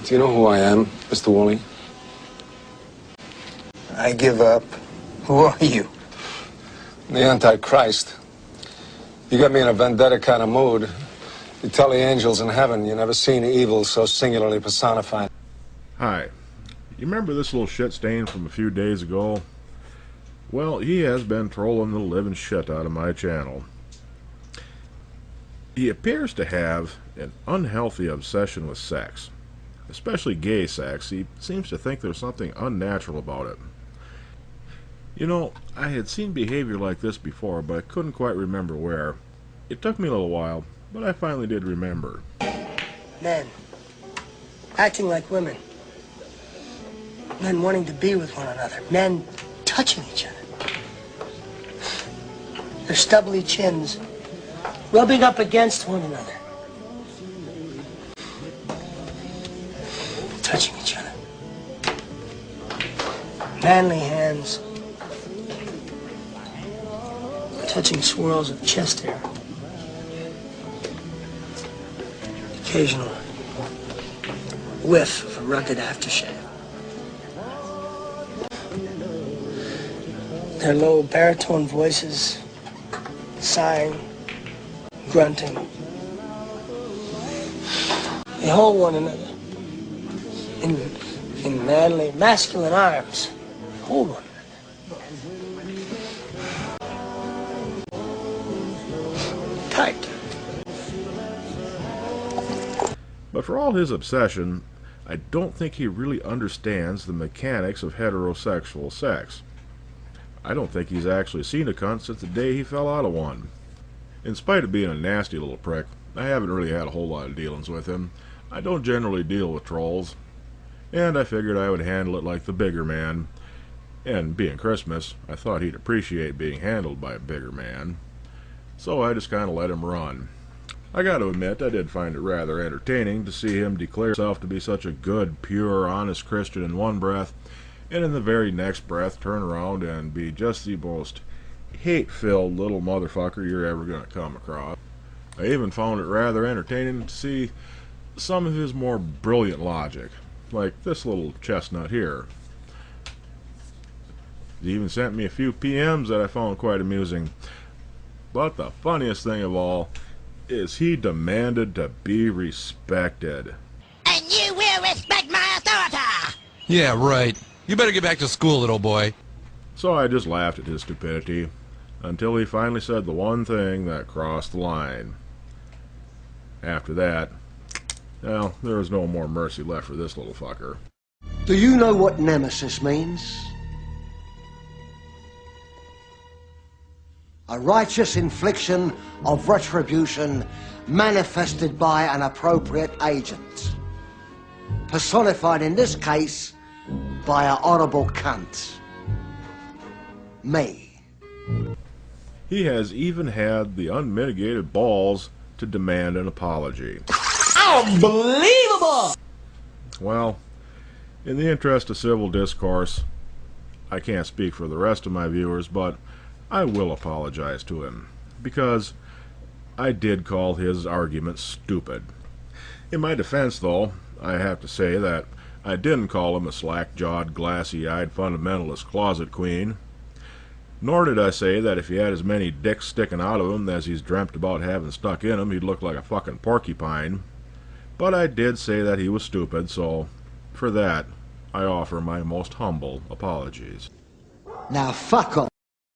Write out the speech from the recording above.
Do you know who I am, Mr. Woolley? I give up. Who are you? The Antichrist. You got me in a vendetta kind of mood. You tell the angels in heaven you never seen evil so singularly personified. Hi. You remember this little shit stain from a few days ago? Well, he has been trolling the living shit out of my channel. He appears to have an unhealthy obsession with sex. Especially gay sex. He seems to think there's something unnatural about it. You know, I had seen behavior like this before, but I couldn't quite remember where. It took me a little while, but I finally did remember. Men. Acting like women. Men wanting to be with one another. Men touching each other. Their stubbly chins rubbing up against one another. Touching each other. Manly hands touching swirls of chest hair. Occasional whiff of a rugged aftershave. Their low baritone voices, sighing, grunting. They hold one another in manly, masculine arms. Hold one another. Tight. But for all his obsession, I don't think he really understands the mechanics of heterosexual sex. I don't think he's actually seen a cunt since the day he fell out of one. In spite of being a nasty little prick, I haven't really had a whole lot of dealings with him. I don't generally deal with trolls. And I figured I would handle it like the bigger man. And being Christmas, I thought he'd appreciate being handled by a bigger man. So I just kind of let him run. I got to admit, I did find it rather entertaining to see him declare himself to be such a good, pure, honest Christian in one breath, and in the very next breath turn around and be just the most hate-filled little motherfucker you're ever going to come across. I even found it rather entertaining to see some of his more brilliant logic, like this little chestnut here. He even sent me a few PMs that I found quite amusing. But the funniest thing of all is he demanded to be respected. And you will respect my authority! Yeah, right. You better get back to school, little boy. So I just laughed at his stupidity, until he finally said the one thing that crossed the line. After that, well, there was no more mercy left for this little fucker. Do you know what nemesis means? A righteous infliction of retribution manifested by an appropriate agent. Personified in this case by a honorable cunt. Me. He has even had the unmitigated balls to demand an apology. Unbelievable! Well, in the interest of civil discourse, I can't speak for the rest of my viewers, but I will apologize to him, because I did call his argument stupid. In my defense, though, I have to say that I didn't call him a slack-jawed, glassy-eyed fundamentalist closet queen. Nor did I say that if he had as many dicks sticking out of him as he's dreamt about having stuck in him, he'd look like a fucking porcupine. But I did say that he was stupid, so for that, I offer my most humble apologies. Now fuck off.